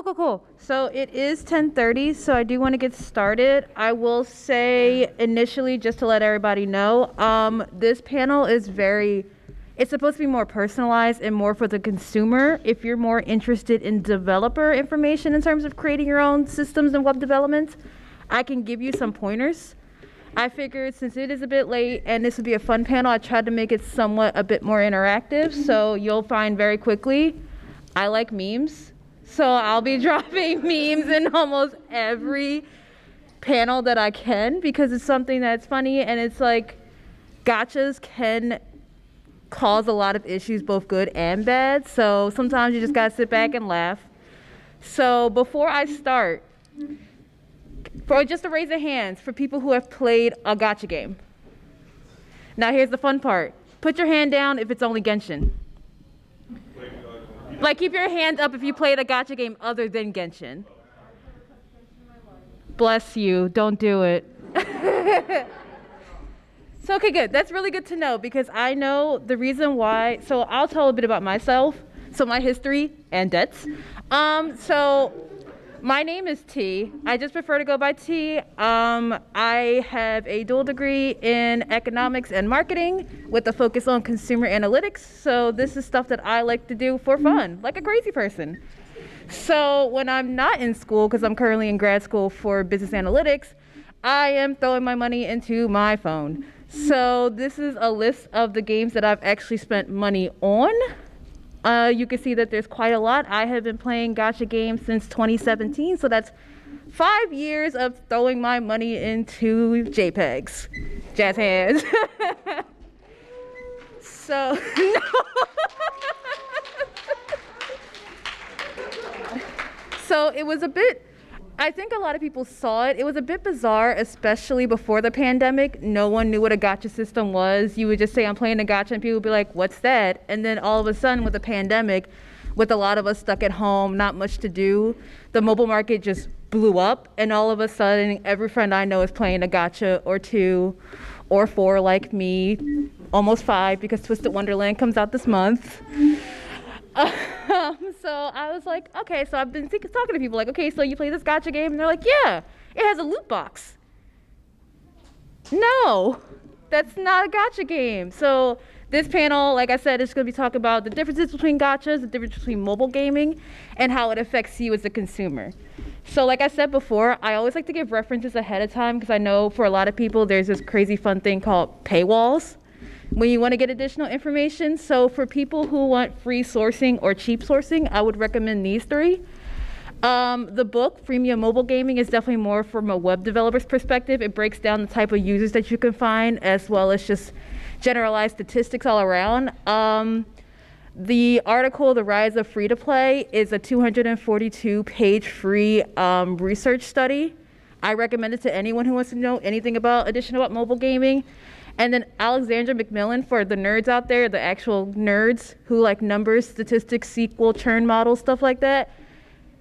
cool. So it is 10:30, so I do want to get started. I will say initially, just to let everybody know, this panel is it's supposed to be more personalized and more for the consumer. If you're more interested in developer information in terms of creating your own systems and web development, I can give you some pointers. I figured since it is a bit late and this would be a fun panel, I tried to make it somewhat a bit more interactive. So you'll find very quickly, I like memes. So I'll be dropping memes in almost every panel that I can because it's something that's funny, and it's like gachas can cause a lot of issues, both good and bad. So sometimes you just gotta sit back and laugh. So before I start, just to raise your hands for people who have played a gacha game. Now here's the fun part. Put your hand down if it's only Genshin. Like, keep your hand up if you played a gacha game other than Genshin. Bless you. Don't do it. So, okay, good. That's really good to know because I know the reason why. So I'll tell a bit about myself. So my history and debts. So my name is T. I just prefer to go by T. I have a dual degree in economics and marketing with a focus on consumer analytics. So this is stuff that I like to do for fun, like a crazy person. So when I'm not in school, because I'm currently in grad school for business analytics, I am throwing my money into my phone. So this is a list of the games that I've actually spent money on. You can see that there's quite a lot. I have been playing gacha games since 2017, so that's 5 years of throwing my money into JPEGs. Jazz hands. So, no. So it was a bit, I think a lot of people saw it. It was a bit bizarre, especially before the pandemic. No one knew what a gacha system was. You would just say, I'm playing a gacha, and people would be like, what's that? And then all of a sudden, with the pandemic, with a lot of us stuck at home, not much to do, the mobile market just blew up. And all of a sudden, every friend I know is playing a gacha or 2 or 4 like me, almost 5 because Twisted Wonderland comes out this month. So I was like, okay, so I've been talking to people like, okay, so you play this gacha game? And they're like, yeah, it has a loot box. No, that's not a gacha game. So this panel, like I said, is going to be talking about the differences between gachas, the difference between mobile gaming, and how it affects you as a consumer. So like I said before, I always like to give references ahead of time because I know for a lot of people, there's this crazy fun thing called paywalls when you want to get additional information. So for people who want free sourcing or cheap sourcing, I would recommend these 3. The book, Freemium Mobile Gaming, is definitely more from a web developer's perspective. It breaks down the type of users that you can find as well as just generalized statistics all around. The article, The Rise of Free-to-Play, is a 242-page free research study. I recommend it to anyone who wants to know anything additional about mobile gaming. And then Alexandra McMillan, for the nerds out there, the actual nerds who like numbers, statistics, SQL, churn models, stuff like that.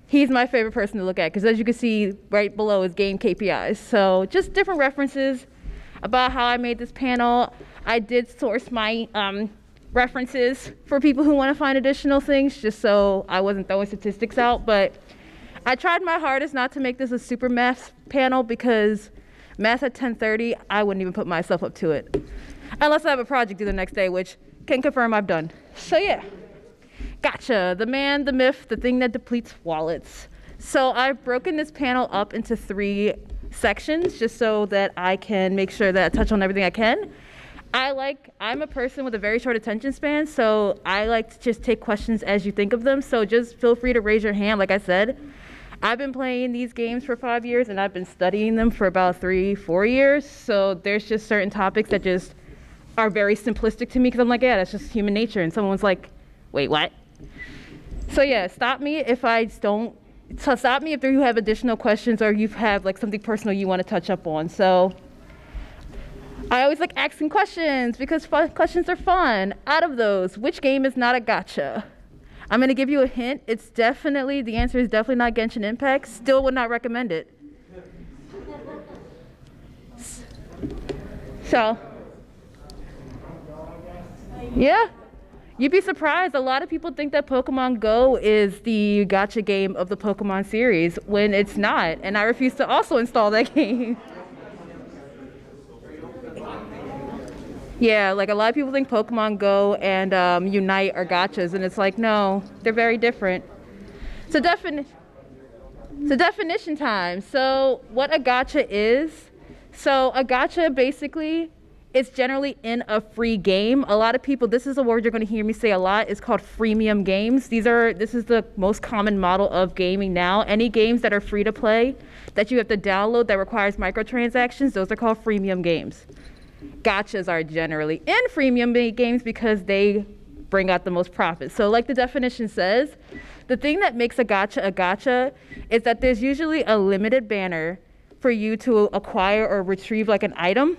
He's my favorite person to look at because as you can see right below is game KPIs. So just different references about how I made this panel. I did source my references for people who want to find additional things just so I wasn't throwing statistics out. But I tried my hardest not to make this a super math panel because math at 10:30, I wouldn't even put myself up to it. Unless I have a project due the next day, which can confirm I've done. So yeah, gacha, the man, the myth, the thing that depletes wallets. So I've broken this panel up into 3 sections just so that I can make sure that I touch on everything I can. I'm a person with a very short attention span, so I like to just take questions as you think of them. So just feel free to raise your hand, like I said. I've been playing these games for 5 years and I've been studying them for about 3-4 years. So there's just certain topics that just are very simplistic to me because I'm like, yeah, that's just human nature. And someone's like, wait, what? So yeah, stop me if you have additional questions or you have like something personal you want to touch up on. So I always like asking questions because questions are fun. Out of those, which game is not a gacha? I'm going to give you a hint. The answer is definitely not Genshin Impact. Still would not recommend it. So, yeah. You'd be surprised. A lot of people think that Pokemon Go is the gacha game of the Pokemon series when it's not. And I refuse to also install that game. Yeah, like a lot of people think Pokemon Go and Unite are gachas, and it's like, no, they're very different. So definition time. So what a gacha is. So a gacha basically is generally in a free game. A lot of people, this is a word you're going to hear me say a lot, it's called freemium games. This is the most common model of gaming now. Any games that are free to play that you have to download that requires microtransactions, those are called freemium games. Gachas are generally in freemium games because they bring out the most profit. So like the definition says, the thing that makes a gacha is that there's usually a limited banner for you to acquire or retrieve like an item.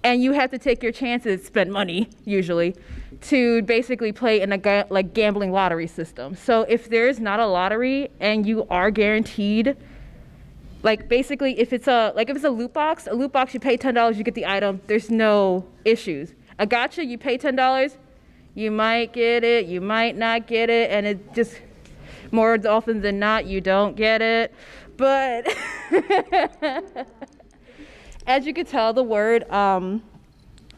And you have to take your chances, spend money usually, to basically play in a like gambling lottery system. So if there's not a lottery and you are guaranteed, like basically if it's a loot box you pay $10, you get the item, there's no issues. A gacha, you pay $10, you might get it, you might not get it, and it just more often than not you don't get it. But as you can tell, the word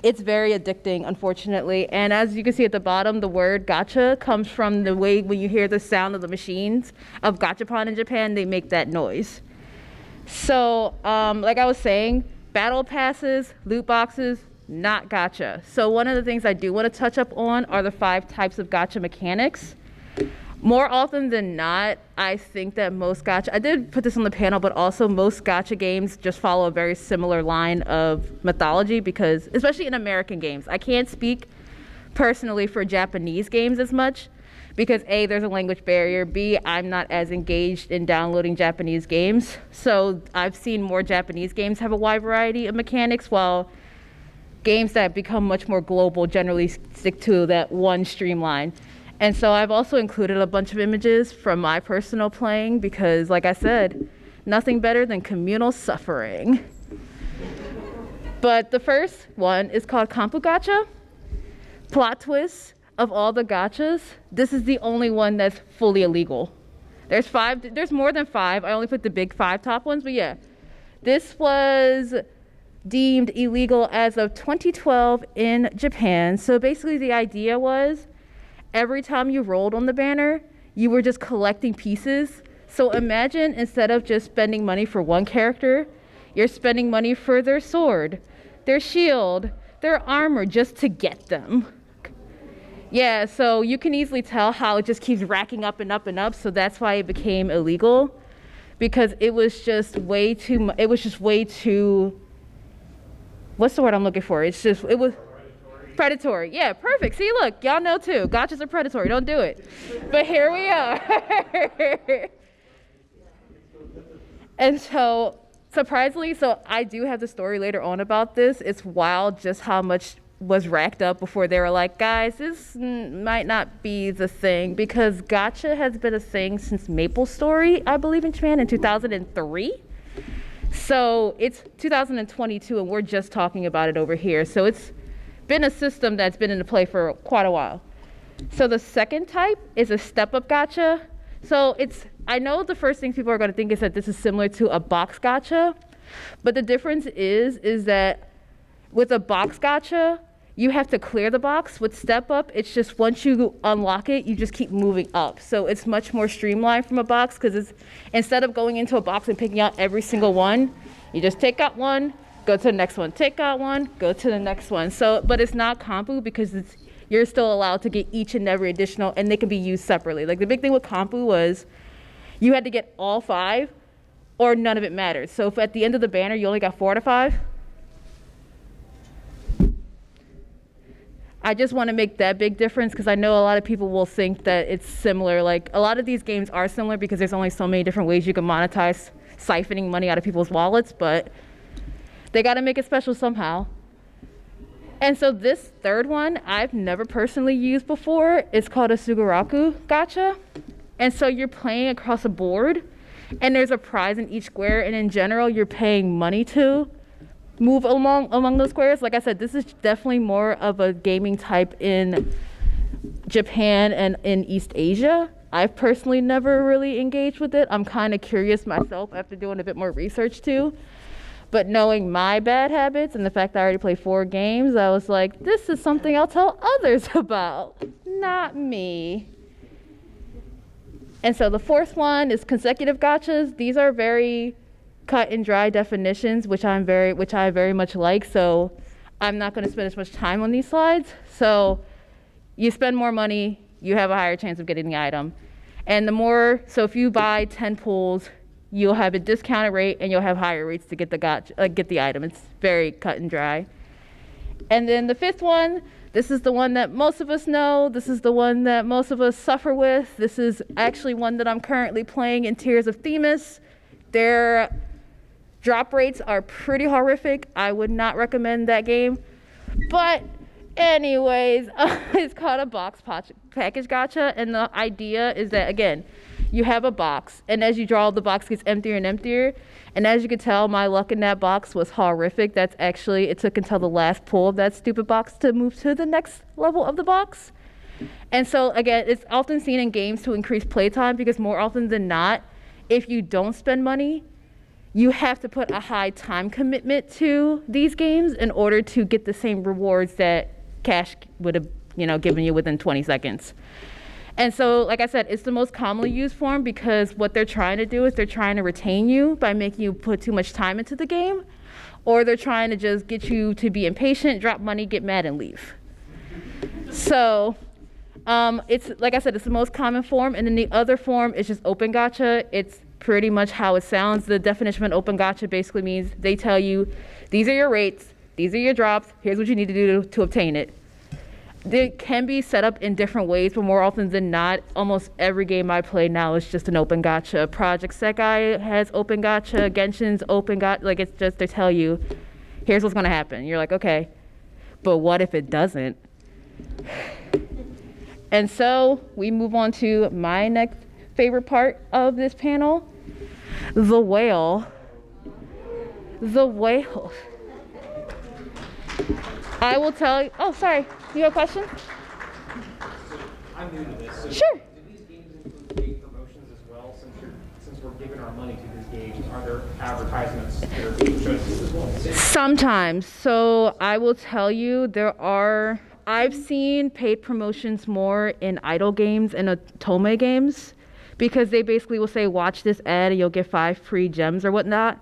it's very addicting, unfortunately. And as you can see at the bottom, the word gacha comes from the way when you hear the sound of the machines of gachapon in Japan, they make that noise. So, like I was saying, battle passes, loot boxes, not gacha. So one of the things I do want to touch up on are the 5 types of gacha mechanics. More often than not, I think that most gacha, I did put this on the panel, but also most gacha games just follow a very similar line of mythology because, especially in American games, I can't speak personally for Japanese games as much because A, there's a language barrier, B, I'm not as engaged in downloading Japanese games. So I've seen more Japanese games have a wide variety of mechanics, while games that become much more global generally stick to that one streamline. And so I've also included a bunch of images from my personal playing because, like I said, nothing better than communal suffering. But the first one is called Kampu Gacha. Plot twist, of all the gachas, this is the only one that's fully illegal. There's more than 5. I only put the big 5 top ones, but yeah. This was deemed illegal as of 2012 in Japan. So basically the idea was every time you rolled on the banner, you were just collecting pieces. So imagine instead of just spending money for one character, you're spending money for their sword, their shield, their armor just to get them. Yeah, so you can easily tell how it just keeps racking up and up and up. So that's why it became illegal, because it was just way too, what's the word I'm looking for? It was predatory. Yeah, perfect. See, look, y'all know too. Gachas are predatory. Don't do it. But here we are. And so, surprisingly, so I do have the story later on about this. It's wild just how much was racked up before they were like, guys, this might not be the thing, because gacha has been a thing since MapleStory, I believe, in Japan in 2003. So it's 2022 and we're just talking about it over here. So it's been a system that's been into play for quite a while. So the second type is a step-up gacha. So I know the first thing people are going to think is that this is similar to a box gacha, but the difference is that with a box gacha, you have to clear the box. With step up, it's just once you unlock it, you just keep moving up. So it's much more streamlined from a box, because it's instead of going into a box and picking out every single one, you just take out one, go to the next one, take out one, go to the next one. So, but it's not Kampu because you're still allowed to get each and every additional, and they can be used separately. Like the big thing with Kampu was you had to get all 5 or none of it mattered. So if at the end of the banner you only got 4 out of 5, I just want to make that big difference because I know a lot of people will think that it's similar. Like a lot of these games are similar because there's only so many different ways you can monetize siphoning money out of people's wallets, but they got to make it special somehow. And so this third one I've never personally used before. It's called a Sugaraku gacha. And so you're playing across a board and there's a prize in each square, and in general you're paying money to move among those squares. Like I said, this is definitely more of a gaming type in Japan and in East Asia. I've personally never really engaged with it. I'm kind of curious myself after doing a bit more research too. But knowing my bad habits and the fact that I already played 4 games, I was like, this is something I'll tell others about, not me. And so the fourth one is consecutive gachas. These are very cut and dry definitions, which I very much like. So I'm not going to spend as much time on these slides. So you spend more money, you have a higher chance of getting the item. And so if you buy 10 pools, you'll have a discounted rate and you'll have higher rates to get the item. It's very cut and dry. And then the fifth one, this is the one that most of us know. This is the one that most of us suffer with. This is actually one that I'm currently playing in Tears of Themis. Their drop rates are pretty horrific. I would not recommend that game. But anyways, it's called a box package gacha. And the idea is that, again, you have a box, and as you draw, the box gets emptier and emptier. And as you can tell, my luck in that box was horrific. It took until the last pull of that stupid box to move to the next level of the box. And so again, it's often seen in games to increase playtime, because more often than not, if you don't spend money, you have to put a high time commitment to these games in order to get the same rewards that cash would have, given you within 20 seconds. And so, like I said, it's the most commonly used form, because what they're trying to do is they're trying to retain you by making you put too much time into the game, or they're trying to just get you to be impatient, drop money, get mad, and leave. So it's, like I said, it's the most common form. And then the other form is just open gacha. It's pretty much how it sounds. The definition of an open gacha basically means they tell you, these are your rates, these are your drops, here's what you need to do to obtain it. They can be set up in different ways, but more often than not, almost every game I play now is just an open gacha. Project Sekai has open gacha, Genshin's open gacha. Like, it's just, they tell you, here's what's gonna happen. You're like, okay, but what if it doesn't? And so we move on to my next favorite part of this panel, the whale. The whale. I will tell you, oh, sorry, you have a question? I'm new to this. So sure. Do these games include paid promotions as well? Since we're giving our money to these games, are there advertisements that are being shown as well? Sometimes. So I will tell you, I've seen paid promotions more in idle games and otome games, because they basically will say, watch this ad and you'll get 5 free gems or whatnot.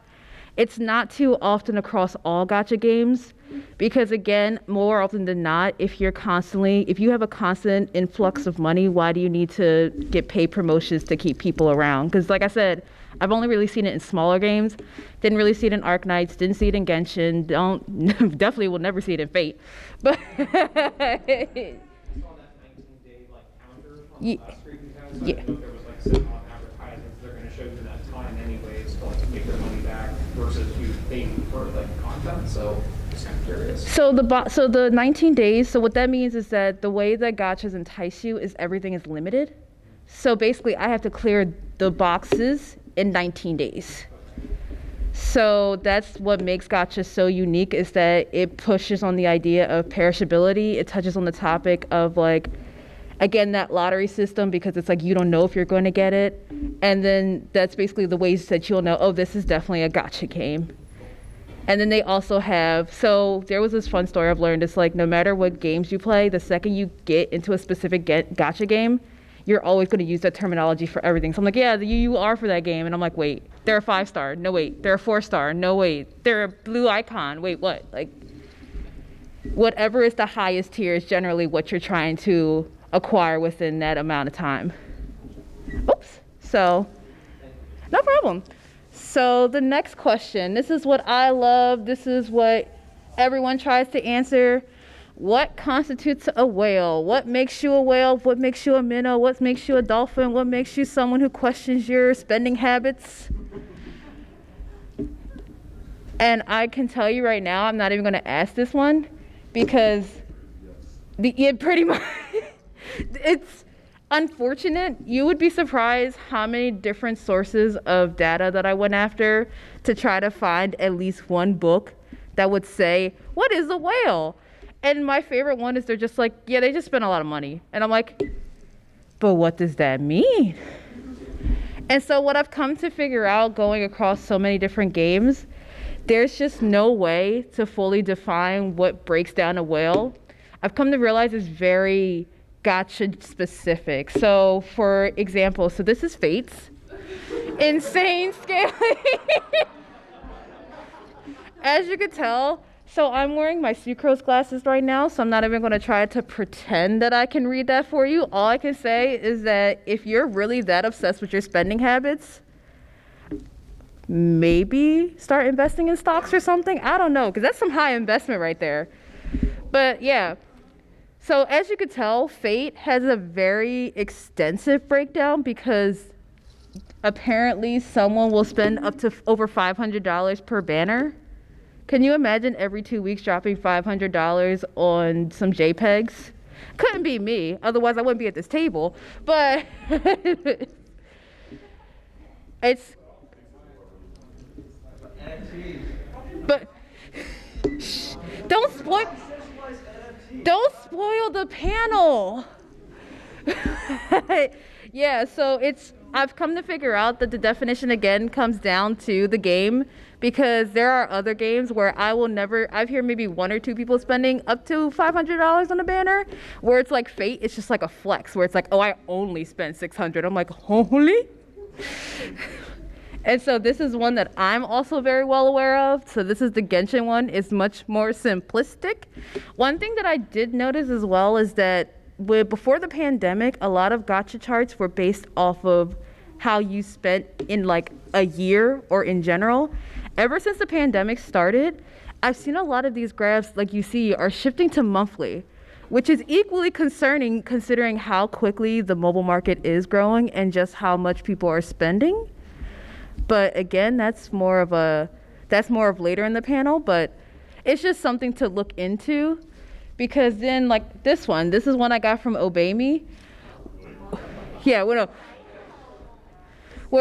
It's not too often across all gacha games, because again, more often than not, if you have a constant influx of money, why do you need to get paid promotions to keep people around? Because like I said, I've only really seen it in smaller games. Didn't really see it in Arknights, didn't see it in Genshin, definitely will never see it in Fate. But I saw that 19-day counter on the last screen. So I didn't know if there was some advertisements they're going to show you that time anyways to make their money back versus you paying for content. So just kind of curious. So the 19 days, so what that means is that the way that gachas entice you is everything is limited. So basically I have to clear the boxes in 19 days. So that's what makes gacha so unique, is that it pushes on the idea of perishability. It touches on the topic of again, that lottery system, because it's you don't know if you're going to get it. And then that's basically the ways that you'll know, oh, this is definitely a gacha game. And then they also have, so there was this fun story I've learned. It's no matter what games you play, the second you get into a specific gacha game, you're always going to use that terminology for everything. So I'm yeah, you are for that game. And I'm wait, they're a 5-star. No, wait, they're a 4-star. No, wait, they're a blue icon. Wait, what? Whatever is the highest tier is generally what you're trying to acquire within that amount of time. Oops. So, no problem. So the next question, this is what I love. This is what everyone tries to answer. What constitutes a whale? What makes you a whale? What makes you a minnow? What makes you a dolphin? What makes you someone who questions your spending habits? And I can tell you right now, I'm not even going to ask this one, because pretty much it's unfortunate. You would be surprised how many different sources of data that I went after to try to find at least one book that would say, what is a whale? And my favorite one is they're just like, yeah, they just spent a lot of money. And I'm like, but what does that mean? And so what I've come to figure out going across so many different games, there's just no way to fully define what breaks down a whale. I've come to realize it's very gacha specific. So for example, so this is Fates. Insane scaling. As you could tell, so I'm wearing my sucrose glasses right now, so I'm not even going to try to pretend that I can read that for you. All I can say is that if you're really that obsessed with your spending habits, maybe start investing in stocks or something. I don't know, because that's some high investment right there. But yeah, so as you could tell, Fate has a very extensive breakdown because apparently someone will spend up to over $500 per banner. Can you imagine every 2 weeks dropping $500 on some JPEGs? Couldn't be me, otherwise I wouldn't be at this table. But it's, but don't spoil the panel. Yeah, so I've come to figure out that the definition again comes down to the game, because there are other games where I've heard maybe one or two people spending up to $500 on a banner, where it's like Fate, it's just like a flex, where it's like, oh, I only spent $600. I'm like, holy? And so this is one that I'm also very well aware of. So this is the Genshin one. It's much more simplistic. One thing that I did notice as well is that before the pandemic, a lot of gacha charts were based off of how you spent in like a year or in general. Ever since the pandemic started, I've seen a lot of these graphs, like you see, are shifting to monthly, which is equally concerning considering how quickly the mobile market is growing and just how much people are spending. But again, that's more of later in the panel, but it's just something to look into, because then like this is one I got from Obey Me. Yeah, where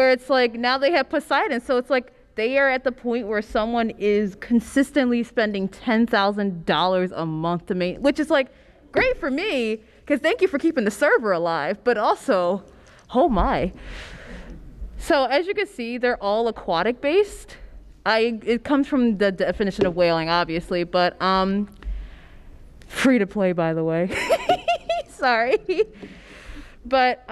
it's like now they have Poseidon, so it's like they are at the point where someone is consistently spending $10,000 a month to make, which is like great for me, because thank you for keeping the server alive, but also, oh my. So as you can see, they're all aquatic based. It comes from the definition of whaling, obviously, but free to play, by the way. Sorry. But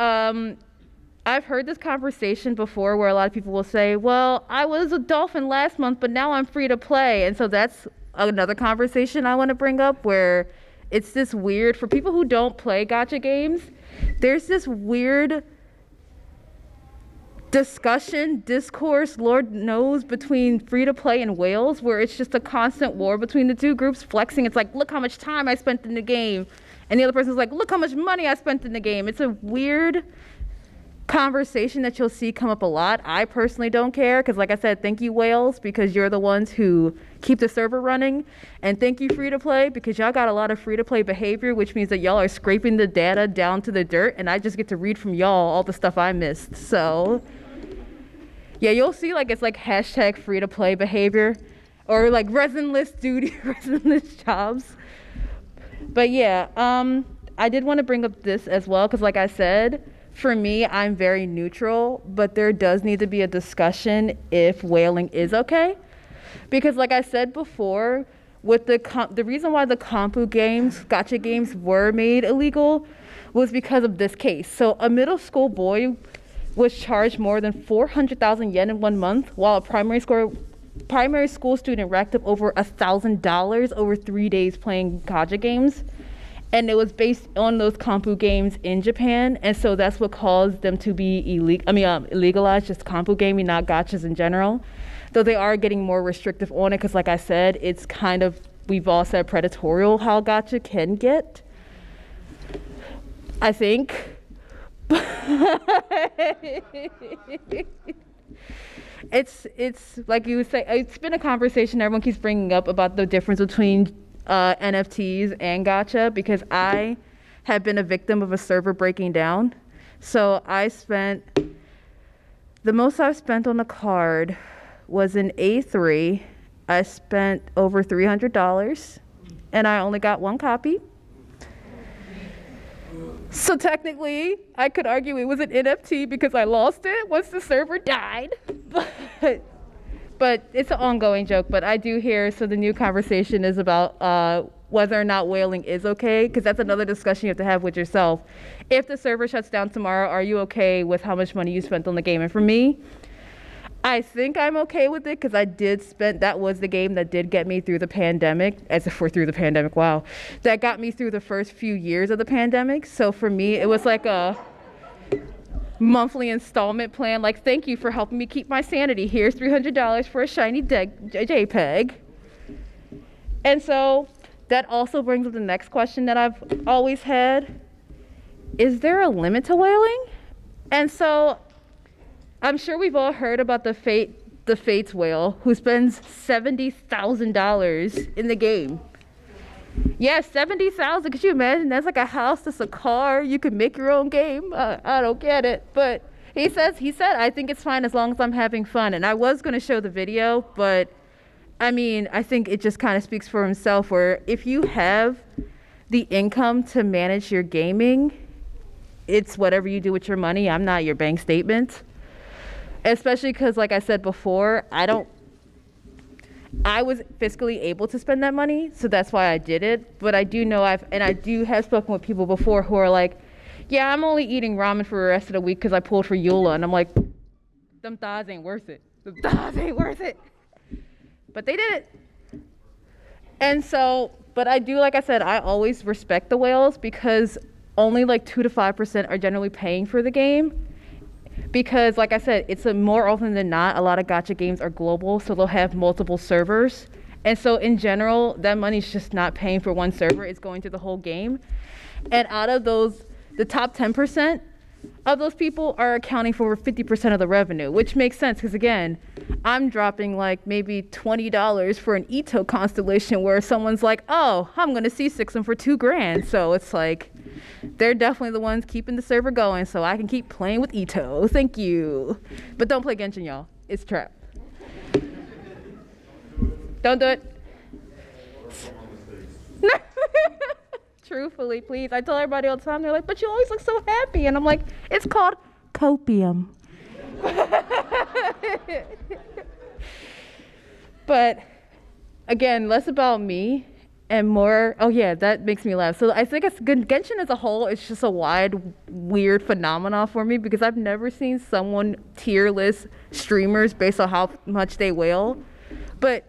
I've heard this conversation before where a lot of people will say, well, I was a dolphin last month, but now I'm free to play. And so that's another conversation I want to bring up, where it's this weird, for people who don't play gacha games, there's this weird discourse, Lord knows, between free to play and whales, where it's just a constant war between the two groups flexing. It's like, look how much time I spent in the game. And the other person's like, look how much money I spent in the game. It's a weird conversation that you'll see come up a lot. I personally don't care, because like I said, thank you whales, because you're the ones who keep the server running, and thank you free to play, because y'all got a lot of free to play behavior, which means that y'all are scraping the data down to the dirt, and I just get to read from y'all all the stuff I missed. So yeah, you'll see like it's like hashtag free to play behavior, or like resinless duty, resinless jobs. But yeah, I did want to bring up this as well, because like I said, for me, I'm very neutral, but there does need to be a discussion if whaling is okay. Because like I said before, with the reason why the Kompu games, gacha games, were made illegal was because of this case. So a middle school boy was charged more than 400,000 yen in 1 month, while a primary school student racked up over $1,000 over 3 days playing gacha games. And it was based on those Kompu games in Japan, and so that's what caused them to be illegalized, just Kompu gaming, not gachas in general. Though they are getting more restrictive on it, because like I said, it's kind of, we've all said, predatory how gacha can get, I think. It's like you would say, it's been a conversation everyone keeps bringing up about the difference between NFTs and gacha, because I have been a victim of a server breaking down. So the most I've spent on a card was an A3. I spent over $300. and I only got one copy. So technically, I could argue it was an NFT because I lost it once the server died. But it's an ongoing joke. But I do hear, so the new conversation is about whether or not whaling is okay, because that's another discussion you have to have with yourself. If the server shuts down tomorrow, are you okay with how much money you spent on the game? And for me, I think I'm okay with it because that was the game that did get me through the pandemic, as if we're through the pandemic, wow. That got me through the first few years of the pandemic. So for me, it was like a monthly installment plan. Like, thank you for helping me keep my sanity. Here's $300 for a shiny JPEG. And so that also brings up the next question that I've always had. Is there a limit to whaling? And so I'm sure we've all heard about the Fates whale who spends $70,000 in the game. Yeah, 70,000. Could you imagine? That's like a house, that's a car. You could make your own game. I don't get it. But he said, I think it's fine as long as I'm having fun. And I was going to show the video, but I mean, I think it just kind of speaks for himself, where if you have the income to manage your gaming, it's whatever you do with your money. I'm not your bank statement. Especially because, like I said before, I was fiscally able to spend that money, so that's why I did it. But I do know I do have spoken with people before who are like, yeah, I'm only eating ramen for the rest of the week because I pulled for Eula. And I'm like, them thighs ain't worth it. Them thighs ain't worth it. But they did it. And so, but I do, like I said, I always respect the whales because only like 2 to 5% are generally paying for the game. Because, like I said, it's more often than not, a lot of gacha games are global, so they'll have multiple servers. And so, in general, that money's just not paying for one server, it's going to the whole game. And out of those, the top 10% of those people are accounting for over 50% of the revenue, which makes sense, because again, I'm dropping like maybe $20 for an Ito constellation where someone's like, oh, I'm going to C6 them for $2,000. So it's like, they're definitely the ones keeping the server going so I can keep playing with Ito. Thank you. But don't play Genshin, y'all. It's a trap. Don't do it. Truthfully, please. I tell everybody all the time, they're like, but you always look so happy. And I'm like, it's called copium. But again, less about me and more, oh yeah, that makes me laugh. So I think it's good. Genshin as a whole, it's just a wide, weird phenomenon for me because I've never seen someone tier list streamers based on how much they whale. But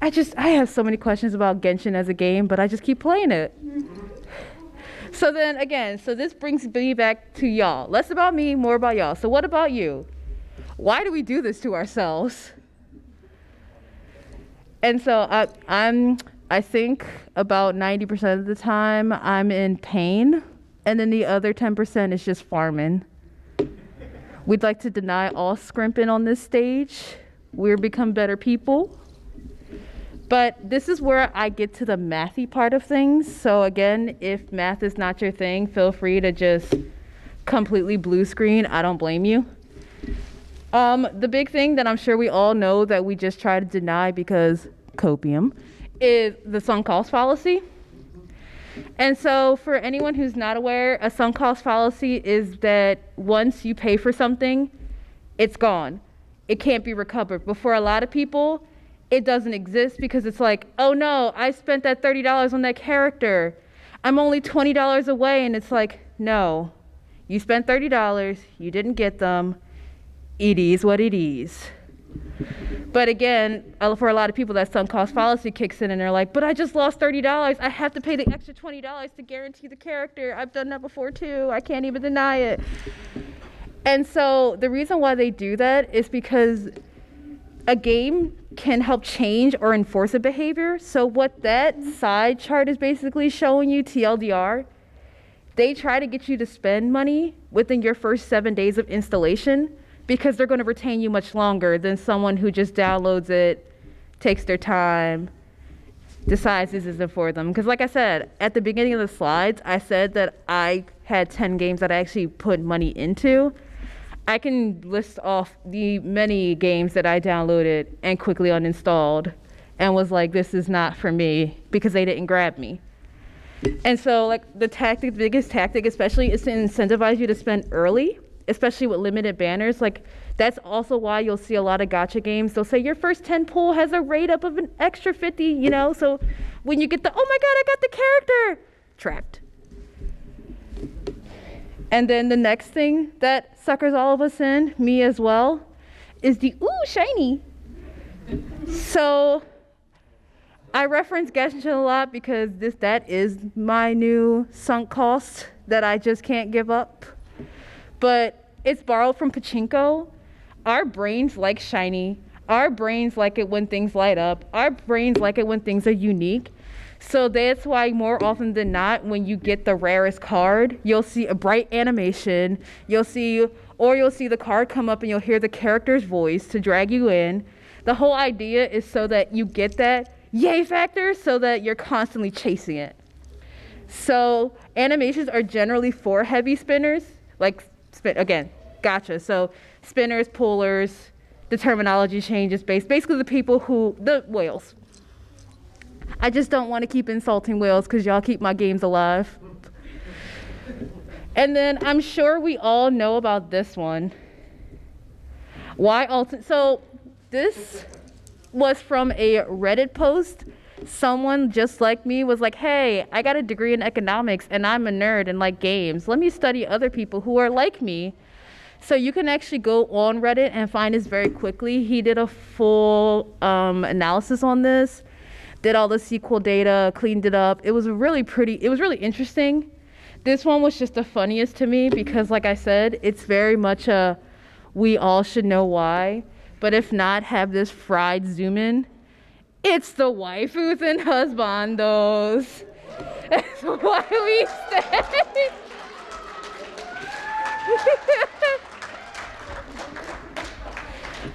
I have so many questions about Genshin as a game, but I just keep playing it. So then again, so this brings me back to y'all. Less about me, more about y'all. So what about you? Why do we do this to ourselves? And so I think about 90% of the time I'm in pain, and then the other 10% is just farming. We'd like to deny all scrimping on this stage. We're become better people. But this is where I get to the mathy part of things. So again, if math is not your thing, feel free to just completely blue screen. I don't blame you. The big thing that I'm sure we all know that we just try to deny because copium is the sunk cost fallacy. And so for anyone who's not aware, a sunk cost fallacy is that once you pay for something, it's gone. It can't be recovered. But for a lot of people, it doesn't exist because it's like, oh no, I spent that $30 on that character. I'm only $20 away. And it's like, no, you spent $30. You didn't get them. It is what it is. But again, for a lot of people, that sunk cost fallacy kicks in and they're like, but I just lost $30. I have to pay the extra $20 to guarantee the character. I've done that before too. I can't even deny it. And so the reason why they do that is because a game can help change or enforce a behavior. So what that side chart is basically showing you, TLDR, they try to get you to spend money within your first 7 days of installation because they're going to retain you much longer than someone who just downloads it, takes their time, decides this isn't for them. Because like I said, at the beginning of the slides, I said that I had 10 games that I actually put money into. I can list off the many games that I downloaded and quickly uninstalled and was like, this is not for me because they didn't grab me. And so like the biggest tactic especially is to incentivize you to spend early, especially with limited banners. Like that's also why you'll see a lot of gacha games. They'll say your first 10 pull has a rate up of an extra 50, you know? So when you get the, oh my God, I got the character, trapped. And then the next thing that suckers all of us in, me as well, is the, ooh, shiny. So I reference Genshin a lot because that is my new sunk cost that I just can't give up. But it's borrowed from pachinko. Our brains like shiny. Our brains like it when things light up. Our brains like it when things are unique. So that's why more often than not, when you get the rarest card, you'll see a bright animation, you'll see the card come up and you'll hear the character's voice to drag you in. The whole idea is so that you get that yay factor so that you're constantly chasing it. So animations are generally for heavy spinners, like, again, gacha. So spinners, pullers, the terminology changes basically the whales. I just don't want to keep insulting whales because y'all keep my games alive. And then I'm sure we all know about this one. So this was from a Reddit post. Someone just like me was like, hey, I got a degree in economics and I'm a nerd and like games. Let me study other people who are like me. So you can actually go on Reddit and find this very quickly. He did a full analysis on this, did all the SQL data, cleaned it up. It was really interesting. This one was just the funniest to me because, like I said, it's very much a we all should know why. But if not, have this fried zoom in. It's the waifus and husbandos. That's why we say.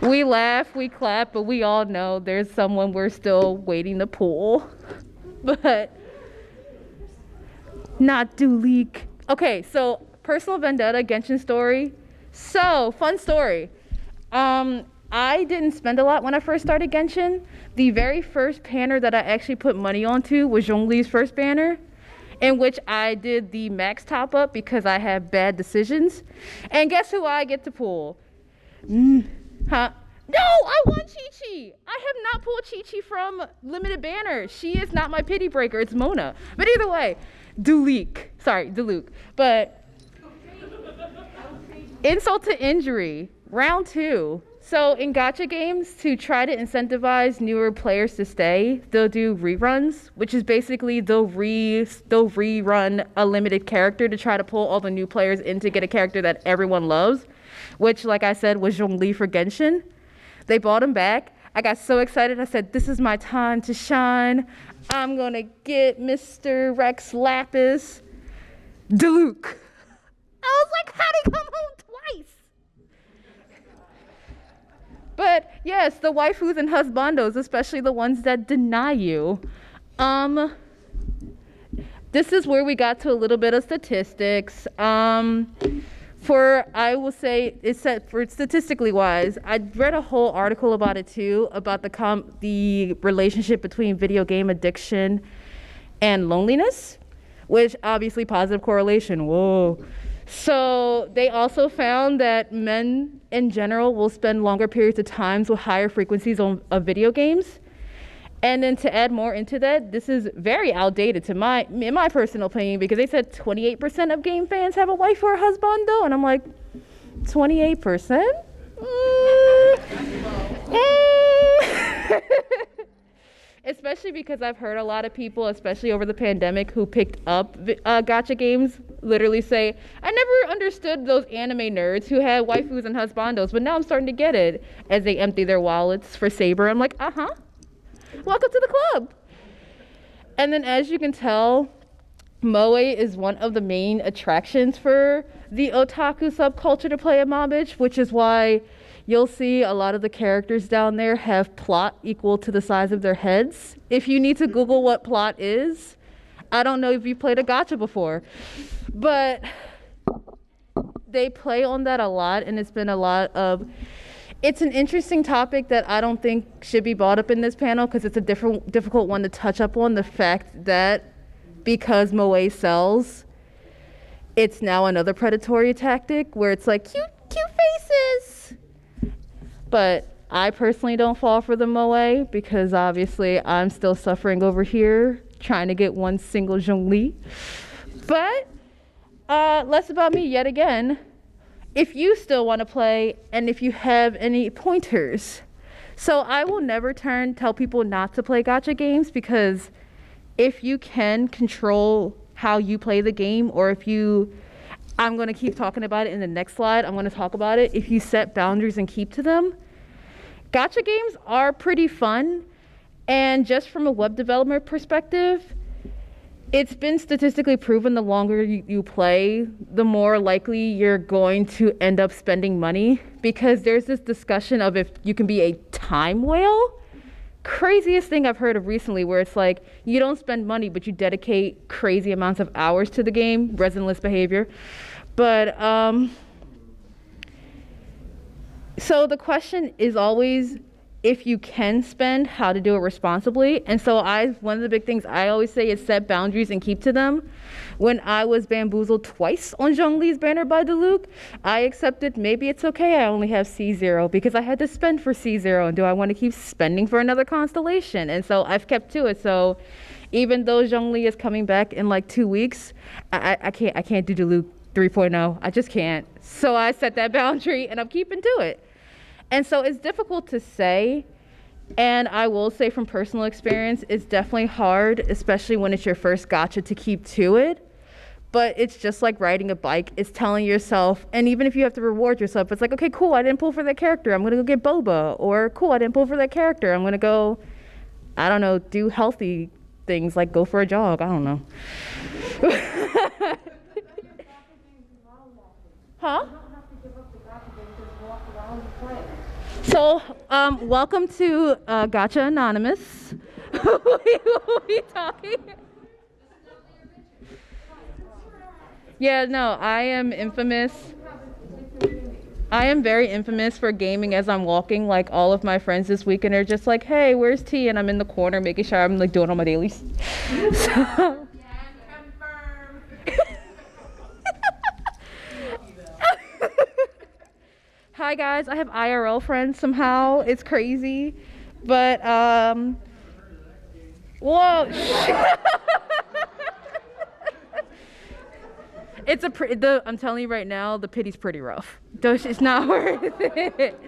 We laugh, we clap, but we all know there's someone we're still waiting to pull. But not do leak. Okay, so personal vendetta, Genshin story. So, fun story. I didn't spend a lot when I first started Genshin. The very first banner that I actually put money onto was Zhongli's first banner, in which I did the max top up because I have bad decisions. And guess who I get to pull? Huh? No, I want Chi-Chi. I have not pulled Chi-Chi from limited banner. She is not my pity breaker. It's Mona. But either way, Diluc. But insult to injury, round 2. So in gacha games, to try to incentivize newer players to stay, they'll do reruns, which is basically they'll rerun a limited character to try to pull all the new players in to get a character that everyone loves, which, like I said, was Zhongli for Genshin. They brought him back. I got so excited. I said, this is my time to shine. I'm going to get Mr. Rex Lapis. Diluc. I was like, how'd he come home twice? But yes, the waifus and husbandos, especially the ones that deny you. This is where we got to a little bit of statistics. I will say, it's set for statistically wise, I read a whole article about it too, about the relationship between video game addiction and loneliness, which obviously positive correlation, whoa. So they also found that men in general will spend longer periods of times with higher frequencies of video games. And then to add more into that, this is very outdated in my personal opinion, because they said 28% of game fans have a wife or a husband though. And I'm like, 28%? Especially because I've heard a lot of people, especially over the pandemic, who picked up gacha games, literally say, I never understood those anime nerds who had waifus and husbandos, but now I'm starting to get it, as they empty their wallets for Saber. I'm like, welcome to the club. And then as you can tell, moe is one of the main attractions for the otaku subculture to play a mobbage, which is why you'll see a lot of the characters down there have plot equal to the size of their heads. If you need to Google what plot is, I don't know if you've played a gacha before, but they play on that a lot, and it's been a lot of It's an interesting topic that I don't think should be brought up in this panel because it's a difficult one to touch up on, the fact that because Moe sells, it's now another predatory tactic where it's like cute faces. But I personally don't fall for the Moe because obviously I'm still suffering over here trying to get one single Zhongli. But less about me yet again. If you still want to play and if you have any pointers. So I will never tell people not to play gacha games, because if you can control how you play the game, or I'm going to keep talking about it in the next slide. I'm going to talk about it. If you set boundaries and keep to them, gacha games are pretty fun. And just from a web developer perspective, it's been statistically proven the longer you play, the more likely you're going to end up spending money, because there's this discussion of if you can be a time whale. Craziest thing I've heard of recently, where it's like you don't spend money but you dedicate crazy amounts of hours to the game, resinless behavior. But so the question is always, if you can spend, how to do it responsibly. And so one of the big things I always say is set boundaries and keep to them. When I was bamboozled twice on Zhongli's banner by Diluc, I accepted maybe it's okay I only have C0 because I had to spend for C0, and do I want to keep spending for another constellation? And so I've kept to it. So even though Zhongli is coming back in like 2 weeks, I can't do Diluc 3.0. I just can't. So I set that boundary and I'm keeping to it. And so it's difficult to say, and I will say from personal experience, it's definitely hard, especially when it's your first gacha, to keep to it. But it's just like riding a bike. It's telling yourself, and even if you have to reward yourself, it's like, okay, cool, I didn't pull for that character, I'm gonna go get boba. Or cool, I didn't pull for that character, I'm gonna go, I don't know, do healthy things like go for a jog, I don't know. Huh? So, welcome to Gacha Anonymous. We'll be talking. Yeah, no, I am infamous. I am very infamous for gaming as I'm walking. Like, all of my friends this weekend are just like, hey, where's T? And I'm in the corner making sure I'm like doing all my dailies. So. Hi guys, I have IRL friends somehow. It's crazy. But whoa. I'm telling you right now, the pity's pretty rough. It's not worth it.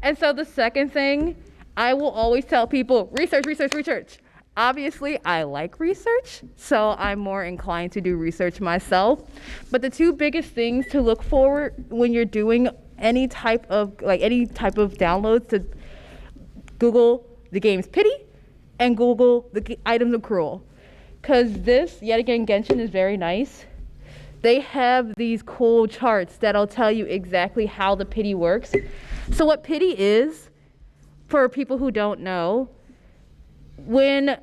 And so the second thing, I will always tell people, research. Obviously, I like research, so I'm more inclined to do research myself. But the two biggest things to look for when you're doing any type of downloads, to Google the game's pity and Google the items accrual. Because this, yet again, Genshin is very nice. They have these cool charts that'll tell you exactly how the pity works. So what pity is, for people who don't know, when you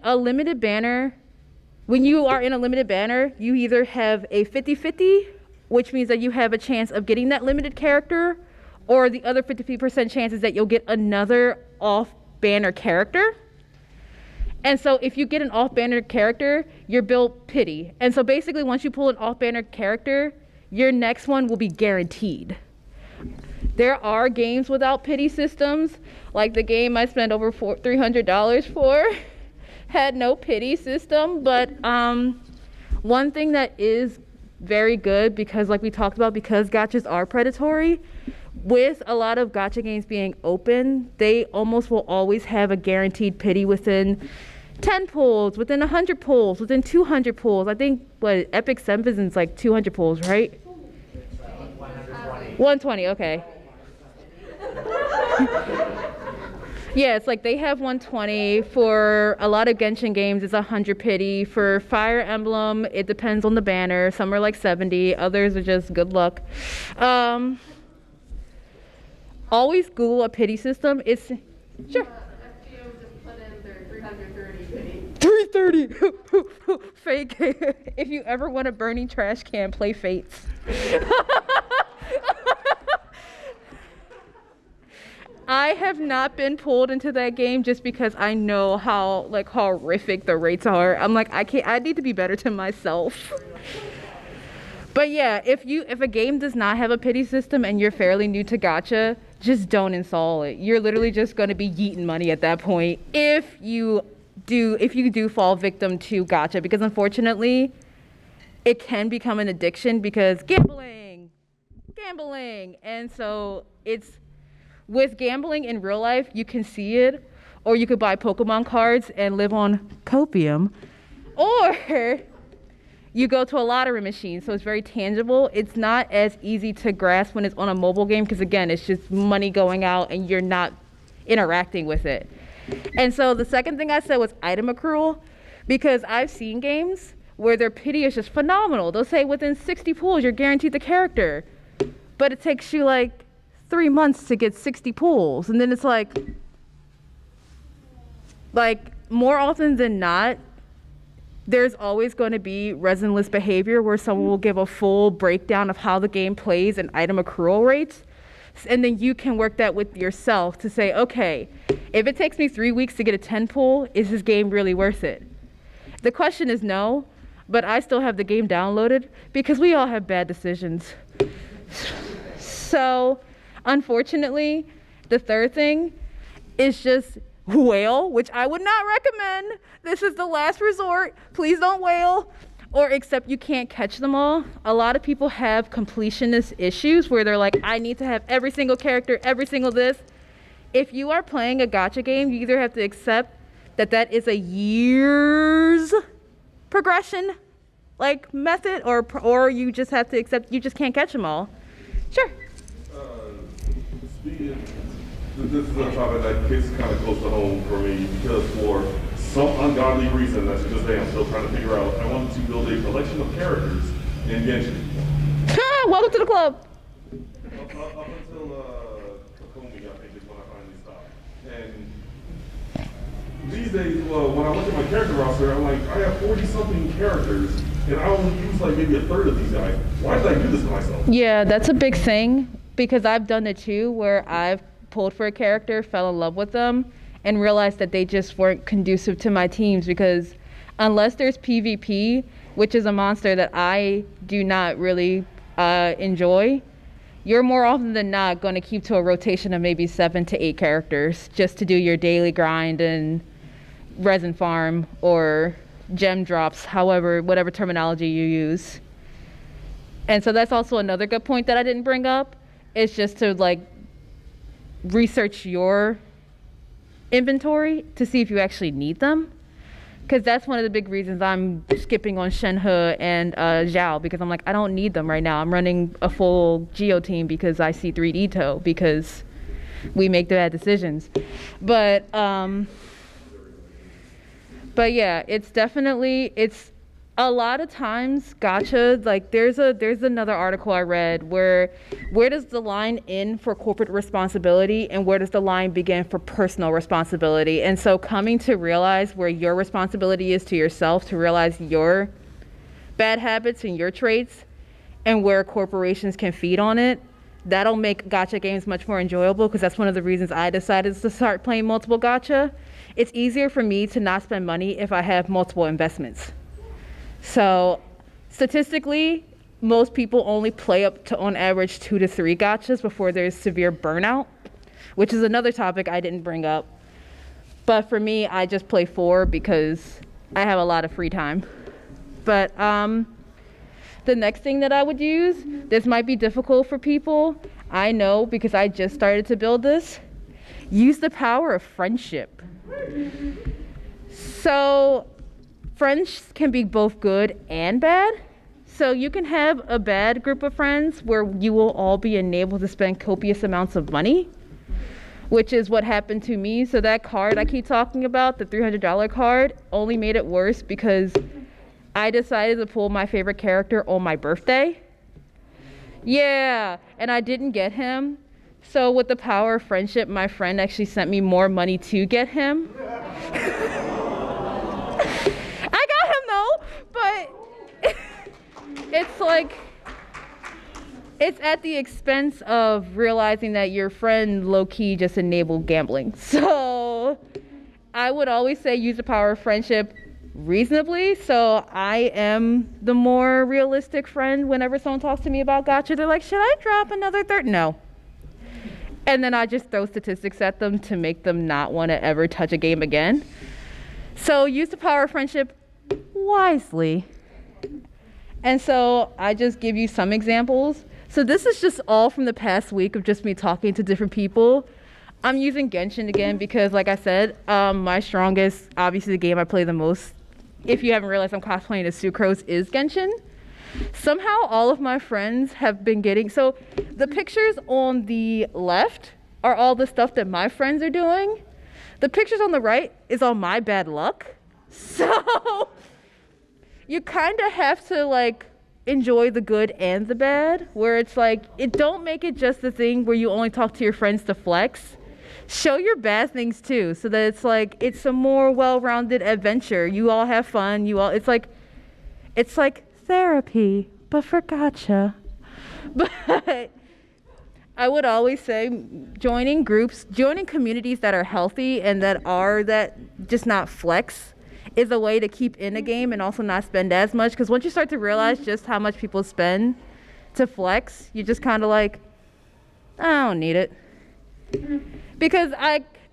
are in a limited banner, you either have a 50-50, which means that you have a chance of getting that limited character, or the other 50% chance is that you'll get another off-banner character. And so if you get an off-banner character, you're built pity. And so basically once you pull an off-banner character, your next one will be guaranteed. There are games without pity systems, like the game I spent over $300 for had no pity system. But one thing that is very good, because like we talked about, because gachas are predatory, with a lot of gacha games being open, they almost will always have a guaranteed pity within 10 pulls, within 100 pulls, within 200 pulls. I think Epic Senbizon's like 200 pulls, right? 120, okay. Yeah, it's like they have 120. For a lot of Genshin games, it's 100 pity. For Fire Emblem, it depends on the banner. Some are like 70, others are just good luck. Always Google a pity system. It's sure. FGO just put in their 330 pity. 330. Fake. If you ever want a burning trash can, play Fates. I have not been pulled into that game just because I know how like horrific the rates are. I'm like, I need to be better to myself. But yeah, if a game does not have a pity system and you're fairly new to gacha, just don't install it. You're literally just going to be yeeting money at that point if you do fall victim to gacha, because unfortunately it can become an addiction because gambling. And so it's with gambling in real life, you can see it, or you could buy Pokemon cards and live on copium, or you go to a lottery machine. So it's very tangible. It's not as easy to grasp when it's on a mobile game because, again, it's just money going out and you're not interacting with it. And so the second thing I said was item accrual, because I've seen games where their pity is just phenomenal. They'll say within 60 pulls, you're guaranteed the character. But it takes you like 3 months to get 60 pulls. And then it's like more often than not, there's always going to be resinless behavior where someone will give a full breakdown of how the game plays and item accrual rates. And then you can work that with yourself to say, okay, if it takes me 3 weeks to get a 10 pull, is this game really worth it? The question is no, but I still have the game downloaded because we all have bad decisions. So, unfortunately, the third thing is just whale, which I would not recommend. This is the last resort. Please don't whale. Or except you can't catch them all. A lot of people have completionist issues where they're like, I need to have every single character, every single this. If you are playing a gacha game, you either have to accept that is a year's progression like method, or you just have to accept you just can't catch them all. Sure. Speaking, this is a topic that hits kind of close to home for me because for some ungodly reason that to this day I'm still trying to figure out, I wanted to build a collection of characters in Genshin. Welcome to the club. Up until Takumi, I think, is when I finally stopped. And these days, when I look at my character roster, I'm like, I have 40-something characters, and I only use like maybe a third of these guys. Why did I do this to myself? Yeah, that's a big thing because I've done it too, where I've pulled for a character, fell in love with them, and realized that they just weren't conducive to my teams, because unless there's PvP, which is a monster that I do not really enjoy, you're more often than not going to keep to a rotation of maybe 7 to 8 characters just to do your daily grind and resin farm or gem drops, whatever terminology you use. And so that's also another good point that I didn't bring up. It's just to like research your inventory to see if you actually need them, because that's one of the big reasons I'm skipping on Shenhe and Zhao, because I'm like, I don't need them right now. I'm running a full Geo team because I see 3D toe, because we make the bad decisions. But yeah, it's a lot of times gacha, like there's another article I read where does the line end for corporate responsibility and where does the line begin for personal responsibility? And so coming to realize where your responsibility is to yourself, to realize your bad habits and your traits and where corporations can feed on it, that'll make gacha games much more enjoyable, because that's one of the reasons I decided to start playing multiple gacha. It's easier for me to not spend money if I have multiple investments. So statistically, most people only play up to, on average, 2 to 3 gachas before there's severe burnout, which is another topic I didn't bring up. But for me, I just play 4 because I have a lot of free time. But the next thing that I would use, this might be difficult for people, I know, because I just started to build this, use the power of friendship. So friends can be both good and bad. So you can have a bad group of friends where you will all be enabled to spend copious amounts of money, which is what happened to me. So that card I keep talking about, the $300 card, only made it worse because I decided to pull my favorite character on my birthday. Yeah, and I didn't get him. So with the power of friendship, my friend actually sent me more money to get him. I got him though, but it's like, it's at the expense of realizing that your friend low-key just enabled gambling. So I would always say use the power of friendship reasonably. So I am the more realistic friend. Whenever someone talks to me about gacha, they're like, should I drop another third? No. And then I just throw statistics at them to make them not want to ever touch a game again. So use the power of friendship wisely. And so I just give you some examples. So this is just all from the past week of just me talking to different people. I'm using Genshin again because, like I said, my strongest, obviously the game I play the most, if you haven't realized I'm cosplaying as Sucrose, is Genshin. Somehow all of my friends have been getting, so the pictures on the left are all the stuff that my friends are doing. The pictures on the right is all my bad luck. So you kind of have to like enjoy the good and the bad, where it's like, it don't make it just the thing where you only talk to your friends to flex. Show your bad things too, so that it's like, it's a more well-rounded adventure. You all have fun. It's like therapy, but for gacha. But I would always say joining groups, joining communities that are healthy and that just not flex is a way to keep in a game and also not spend as much. Because once you start to realize just how much people spend to flex, you just kind of like, I don't need it. Because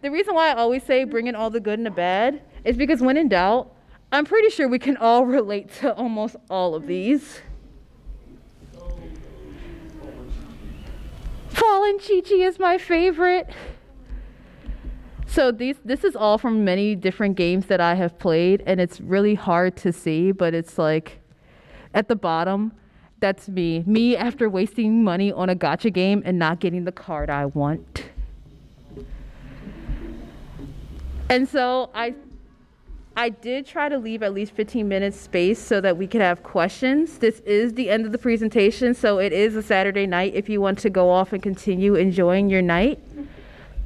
the reason why I always say bring in all the good and the bad is because when in doubt, I'm pretty sure we can all relate to almost all of these. Fallen Chi-Chi is my favorite. So this is all from many different games that I have played, and it's really hard to see, but it's like at the bottom, that's me. Me after wasting money on a gacha game and not getting the card I want. And so I did try to leave at least 15 minutes space so that we could have questions. This is the end of the presentation, so it is a Saturday night if you want to go off and continue enjoying your night.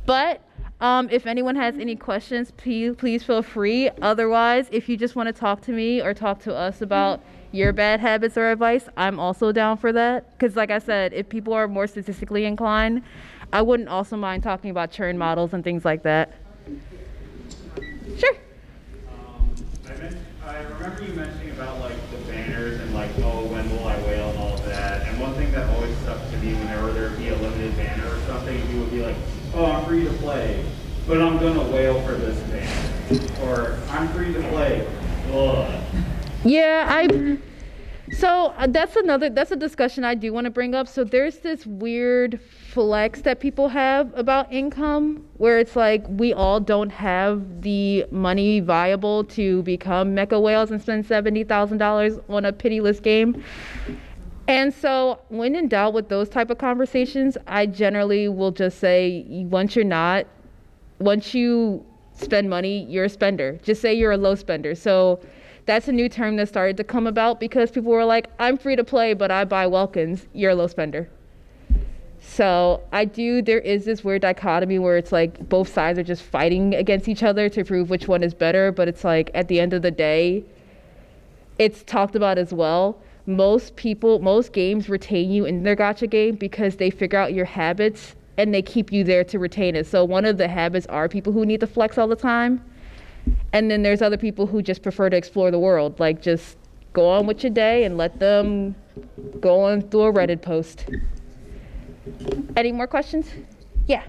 But if anyone has any questions, please feel free. Otherwise, if you just want to talk to me or talk to us about your bad habits or advice, I'm also down for that. Because like I said, if people are more statistically inclined, I wouldn't also mind talking about churn models and things like that. Sure. I remember you mentioning about like the banners and like, oh, when will I whale and all of that. And one thing that always stuck to me whenever there'd be a limited banner or something, you would be like, oh, I'm free to play, but I'm gonna whale for this banner. Or I'm free to play. Ugh. Yeah, so that's a discussion I do want to bring up. So there's this weird flex that people have about income where it's like we all don't have the money viable to become mecha whales and spend $70,000 on a pitiless game. And so when in doubt with those type of conversations, I generally will just say once you spend money, you're a spender. Just say you're a low spender. So that's a new term that started to come about because people were like, I'm free to play, but I buy Welkins. You're a low spender. So there is this weird dichotomy where it's like both sides are just fighting against each other to prove which one is better. But it's like at the end of the day, it's talked about as well. Most games retain you in their gacha game because they figure out your habits and they keep you there to retain it. So one of the habits are people who need to flex all the time. And then there's other people who just prefer to explore the world, like just go on with your day and let them go on through a Reddit post. Any more questions? Yeah.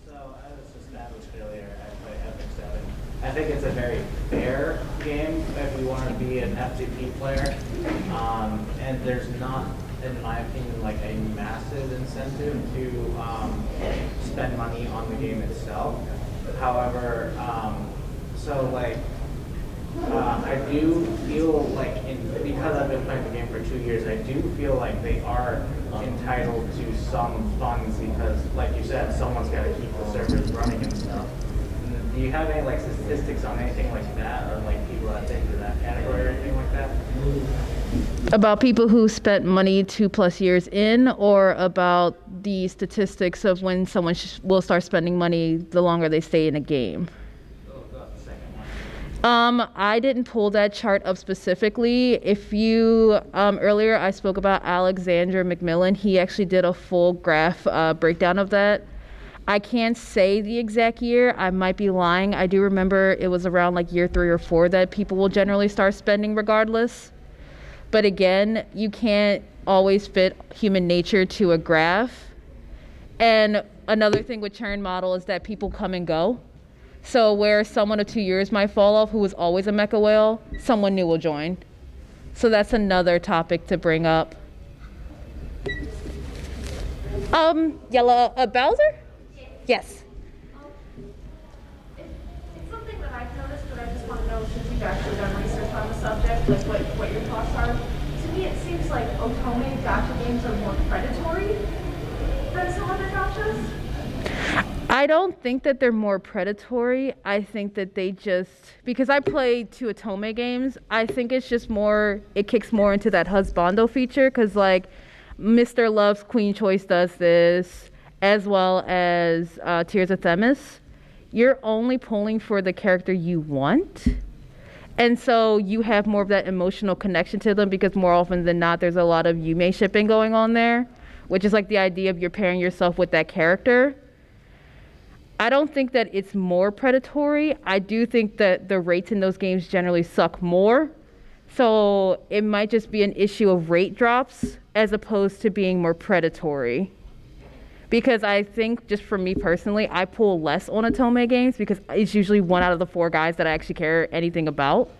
So as established earlier, I play Epic 7. I think it's a very fair game if we want to be an FTP player. And there's not, in my opinion, like a massive incentive to spend money on the game itself. However, I do feel like, because I've been playing the game for 2 years, I do feel like they are entitled to some funds because, like you said, someone's got to keep the servers running and stuff. Do you have any like statistics on anything like that, or like people that fit into that category or anything like that? About people who spent money 2+ years in, or about the statistics of when someone will start spending money the longer they stay in a game? The second one. I didn't pull that chart up specifically. If you earlier I spoke about Alexander McMillan. He actually did a full graph breakdown of that. I can't say the exact year. I might be lying. I do remember it was around like year 3 or 4 that people will generally start spending regardless. But again, you can't always fit human nature to a graph. And another thing with churn model is that people come and go. So where someone of 2 years might fall off who was always a mecha whale, someone new will join. So that's another topic to bring up. Bowser? Yes. It's something that I've noticed, but I just want to know, since you've actually done research on the subject, like what your thoughts are. To me, it seems like otome gacha games are more predatory than some other gachas. I don't think that they're more predatory. I think that they just, because I play 2 otome games, I think it's just more, it kicks more into that husbando feature, because like Mr. Love's Queen Choice does this, as well as Tears of Themis. You're only pulling for the character you want. And so you have more of that emotional connection to them, because more often than not, there's a lot of Yume shipping going on there, which is like the idea of you're pairing yourself with that character. I don't think that it's more predatory. I do think that the rates in those games generally suck more. So it might just be an issue of rate drops as opposed to being more predatory. Because I think, just for me personally, I pull less on otome games because it's usually 1 out of the 4 guys that I actually care anything about.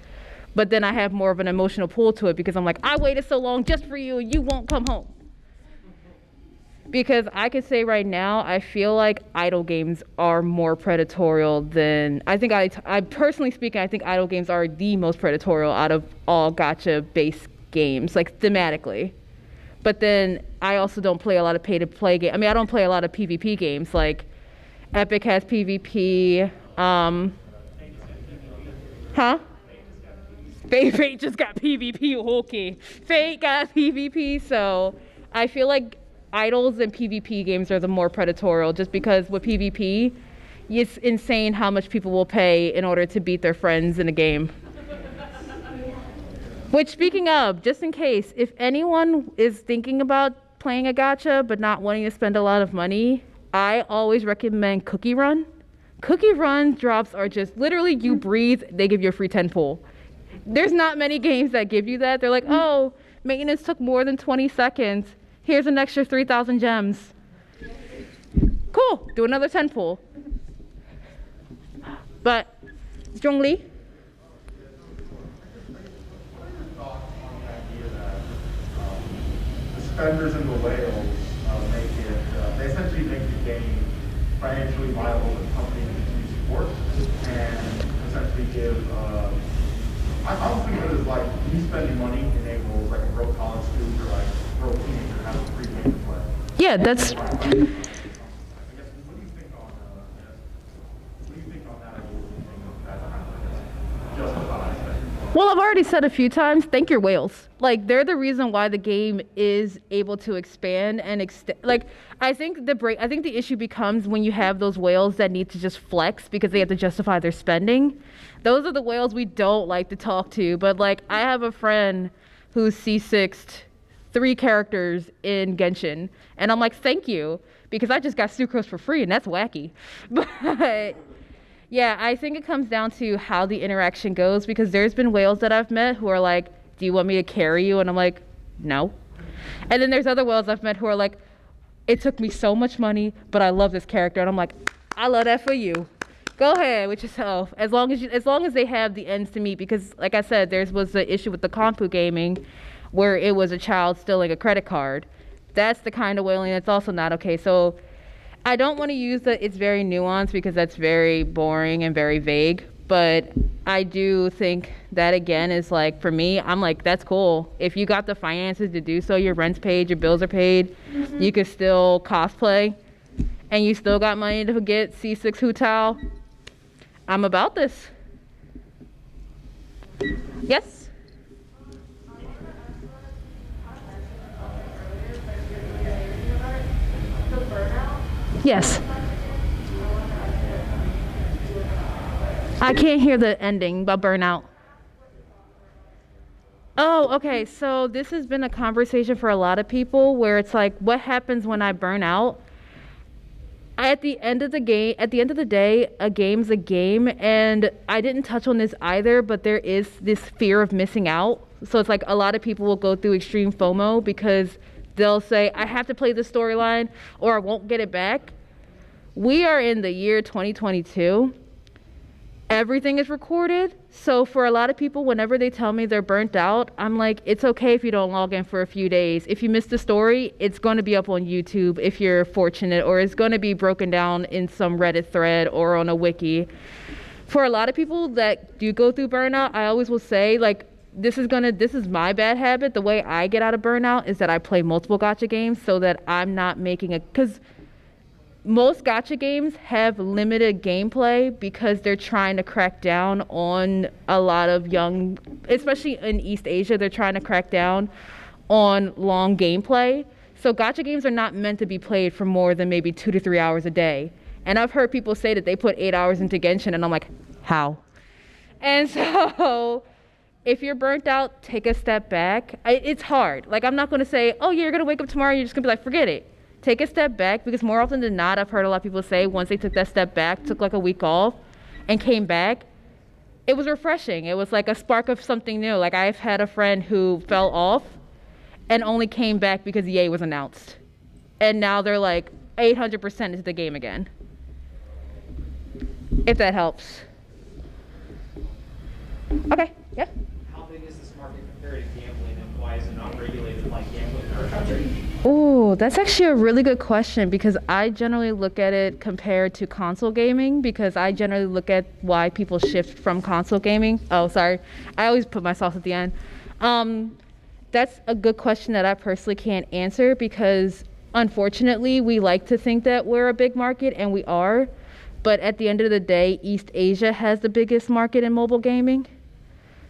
But then I have more of an emotional pull to it because I'm like, I waited so long just for you and you won't come home. Because I could say right now, I feel like idle games are more predatorial than, I personally speaking, I think idle games are the most predatorial out of all gacha-based games, like thematically. But then I also don't play a lot of pay-to-play games. I mean, I don't play a lot of PvP games. Like Epic has PvP. Fate just got PvP. Okay, Fate got PvP. So I feel like idols and PvP games are the more predatorial, just because with PvP, it's insane how much people will pay in order to beat their friends in a game. Which, speaking of, just in case, if anyone is thinking about playing a gacha but not wanting to spend a lot of money, I always recommend Cookie Run. Cookie Run drops are just literally you breathe, they give you a free 10 pull. There's not many games that give you that. They're like, oh, maintenance took more than 20 seconds. Here's an extra 3,000 gems. Cool, do another 10 pull. But, Zhongli? Spenders and the whales make it, they essentially make the game financially viable for the company to support and essentially give, I honestly think it is like me spending money enables like a broke college student or like a broke teenager to have a free game to play. Yeah, that's... I guess, what do you think on that? What do you think as a justified spending? Well, I've already said a few times, thank your whales. Like, they're the reason why the game is able to expand and extend. Like, I think the issue becomes when you have those whales that need to just flex because they have to justify their spending. Those are the whales we don't like to talk to. But like, I have a friend who's C6'd 3 characters in Genshin, and I'm like, thank you, because I just got sucrose for free, and that's wacky. But yeah, I think it comes down to how the interaction goes, because there's been whales that I've met who are like, do you want me to carry you? And I'm like, no. And then there's other whales I've met who are like, it took me so much money, but I love this character. And I'm like, I love that for you. Go ahead with yourself, as long as they have the ends to meet. Because like I said, there was the issue with the Kompu gaming where it was a child stealing a credit card. That's the kind of whaling that's also not okay. So I don't want to use it's very nuanced, because that's very boring and very vague. But I do think that, again, is like, for me, I'm like, that's cool. If you got the finances to do so, your rent's paid, your bills are paid, you could still cosplay, and you still got money to get C6 Hu Tao, I'm about this. Yes? Yes. I can't hear the ending about burnout. Oh, okay. So this has been a conversation for a lot of people where it's like, what happens when I burn out? At the end of the day, a game's a game, and I didn't touch on this either, but there is this fear of missing out. So it's like a lot of people will go through extreme FOMO because they'll say, I have to play the storyline or I won't get it back. We are in the year 2022. Everything is recorded. So for a lot of people, whenever they tell me they're burnt out, I'm like, it's okay if you don't log in for a few days. If you miss the story, it's going to be up on YouTube if you're fortunate, or it's going to be broken down in some Reddit thread or on a wiki. For a lot of people that do go through burnout, I always will say, like, this is my bad habit. The way I get out of burnout is that I play multiple gacha games so that I'm not making because most gacha games have limited gameplay because they're trying to crack down on a lot of young, especially in East Asia, they're trying to crack down on long gameplay. So gacha games are not meant to be played for more than maybe 2 to 3 hours a day. And I've heard people say that they put 8 hours into Genshin, and I'm like, how? And so if you're burnt out, take a step back. It's hard. Like, I'm not going to say, oh, yeah, you're going to wake up tomorrow and you're just going to be like, forget it. Take a step back, because more often than not, I've heard a lot of people say once they took that step back, took like a week off and came back, it was refreshing. It was like a spark of something new. Like, I've had a friend who fell off and only came back because EA was announced. And now they're like 800% into the game again. If that helps. Okay, yeah. How big is this market compared to gambling, and why is it not regulated like gambling in our country? Oh, that's actually a really good question, because I generally look at it compared to console gaming, because I generally look at why people shift from console gaming. Oh, sorry. I always put myself at the end. That's a good question that I personally can't answer, because unfortunately we like to think that we're a big market, and we are. But at the end of the day, East Asia has the biggest market in mobile gaming.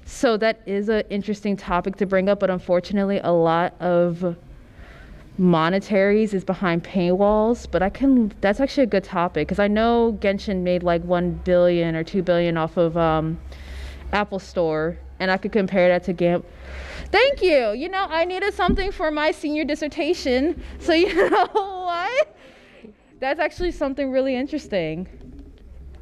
So that is an interesting topic to bring up, but unfortunately a lot of monetaries is behind paywalls. But that's actually a good topic, because I know Genshin made like 1 billion or 2 billion off of Apple Store, and I could compare that to Thank you. You know, I needed something for my senior dissertation, so you know what? That's actually something really interesting.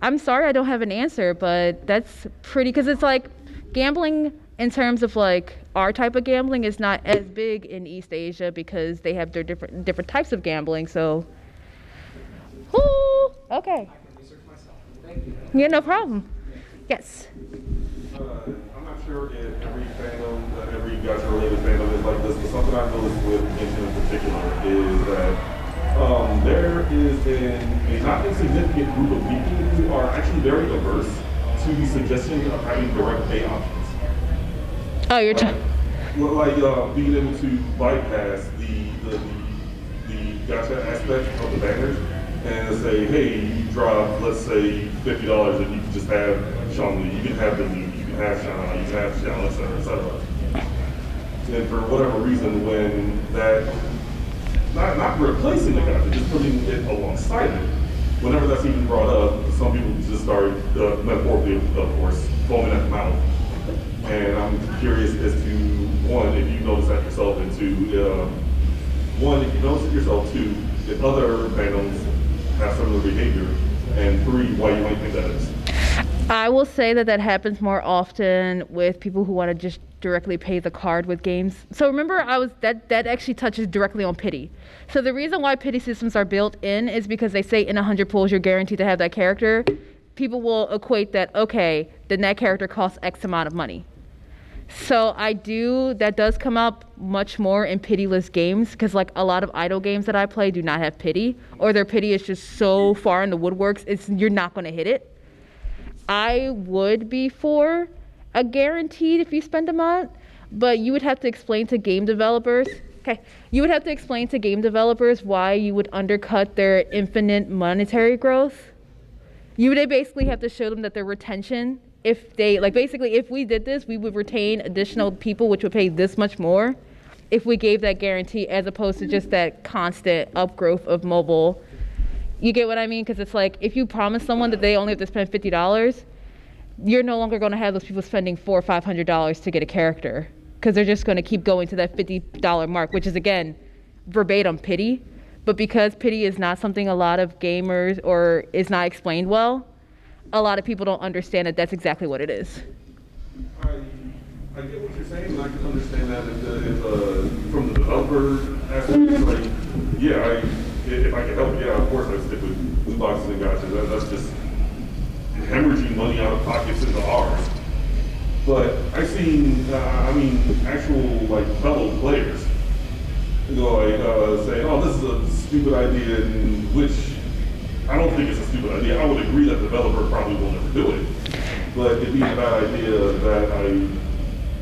I'm sorry I don't have an answer, but that's pretty, because it's like gambling in terms of like our type of gambling is not as big in East Asia, because they have their different types of gambling. So, whoo, okay. I can research myself. Thank you. Yeah, no problem. Yes. I'm not sure if every fandom, every gacha-related fandom is like this, but something I've noticed with Genshin in particular is that there is a not insignificant group of people who are actually very averse to the suggestion of having direct pay options. Oh, you're talking. Like being able to bypass the gacha aspect of the banners and say, hey, you drop, let's say, $50 and you can just have Shangli, you can have the New, you can have Shana, you can have Xiao, et cetera. And for whatever reason, when that, not replacing the gacha, just putting it alongside it, whenever that's even brought up, some people just start, metaphorically, of course, foaming at the mouth. And I'm curious as to, one, if you notice that yourself, and two, one, if you notice it yourself, two, if other fandoms have similar behavior, and three, why you might think that is. I will say that happens more often with people who want to just directly pay the card with games. So remember, that actually touches directly on pity. So the reason why pity systems are built in is because they say in 100 pulls you're guaranteed to have that character. People will equate that, okay, then that character costs X amount of money. So that does come up much more in pitiless games, because like a lot of idle games that I play do not have pity, or their pity is just so far in the woodworks, you're not going to hit it. I would be for a guaranteed if you spend a month, but you would have to explain to game developers, why you would undercut their infinite monetary growth. You would basically have to show them that their retention, if we did this, we would retain additional people, which would pay this much more if we gave that guarantee, as opposed to just that constant upgrowth of mobile. You get what I mean? Because it's like, if you promise someone that they only have to spend $50, you're no longer going to have those people spending $400 or $500 to get a character, because they're just going to keep going to that $50 mark, which is, again, verbatim pity. But because pity is not something a lot of gamers, or is not explained well, a lot of people don't understand that that's exactly what it is. I get what you're saying, and I can understand that from the developer aspect. It's like, yeah, if I can help, yeah, of course I stick with loot boxes and gotcha. That's just hemorrhaging money out of pockets into ours. But I've seen, actual like fellow players, say, oh, this is a stupid idea, and which I don't think it's a stupid idea. I would agree that the developer probably will never do it, but it'd be a bad idea that I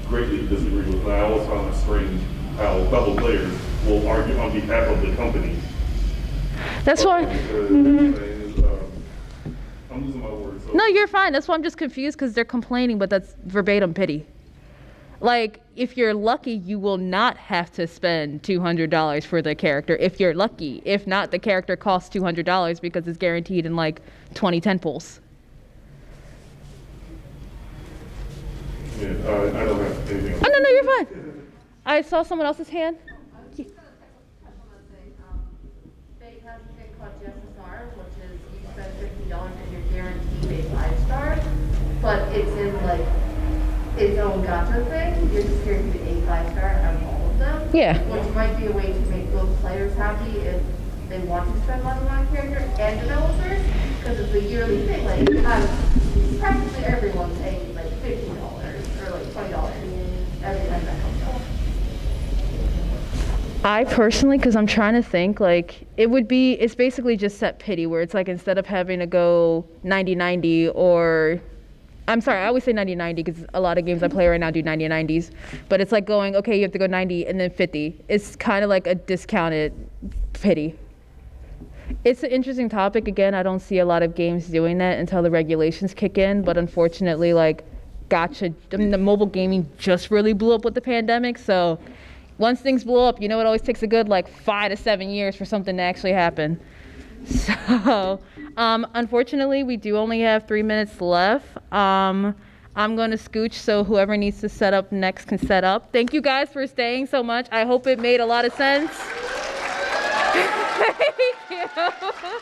greatly disagree with. And I always find it strange how fellow players will argue on behalf of the company. That's why. I'm losing my words. So. No, you're fine. That's why I'm just confused, because they're complaining, but that's verbatim pity. Like, if you're lucky, you will not have to spend $200 for the character. If you're lucky. If not, the character costs $200 because it's guaranteed in like 20 tentpoles. Yeah, I don't have anything else. Oh, no, you're fine. I saw someone else's hand. Fate has a thing called GSSR, which is you spend $50 and you're guaranteed a 5-star, but it's in like its own gacha thing. You're just guaranteed a 5-star out of all of them. Yeah. Which might be a way to make those players happy if they want to spend money on characters and developers, because it's a yearly thing. Like you have practically everyone paying like $50 or like $20 every time that comes out. I personally, because I'm trying to think, like, it's basically just set pity, where it's like, instead of having to go 90-90 or, I'm sorry, I always say 90-90 because a lot of games I play right now do 90-90s, but it's like going, okay, you have to go 90 and then 50. It's kind of like a discounted pity. It's an interesting topic. Again, I don't see a lot of games doing that until the regulations kick in, but unfortunately, like, the mobile gaming just really blew up with the pandemic, so once things blow up, it always takes a good like 5 to 7 years for something to actually happen. So, unfortunately, we do only have 3 minutes left. I'm going to scooch, so whoever needs to set up next can set up. Thank you guys for staying so much. I hope it made a lot of sense. Thank you.